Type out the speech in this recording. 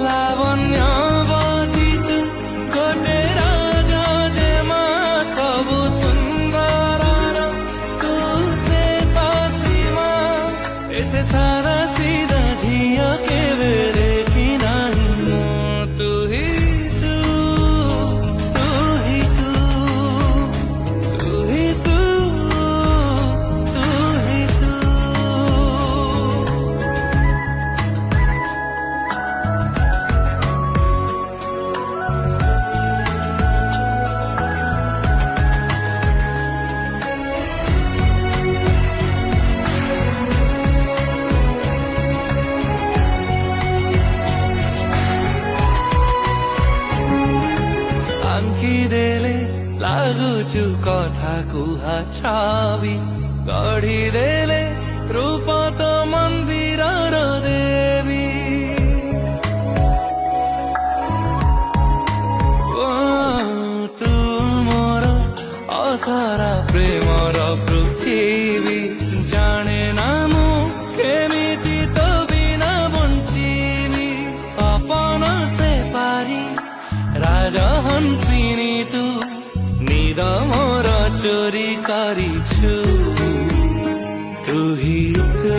लावण्यवती तू गोटे राजा जे माँ सब सुंदर तू से सीमा एते सारा सीधा झिया के बेरे की नहीं तू ही तू तू ही तू तू ही तू तू ही तू आंखी देले लागुचु कथा कुहा छावी गढ़ी देले रूप तो मंदिर देवी ओ तू मोर असारा प्रेमर पृथ्वी जाने ना मु केमिति तो बिना बंचीबी सपन से पारी राजहंसिनी तू निद मोर चोरी करिछु तू ही तू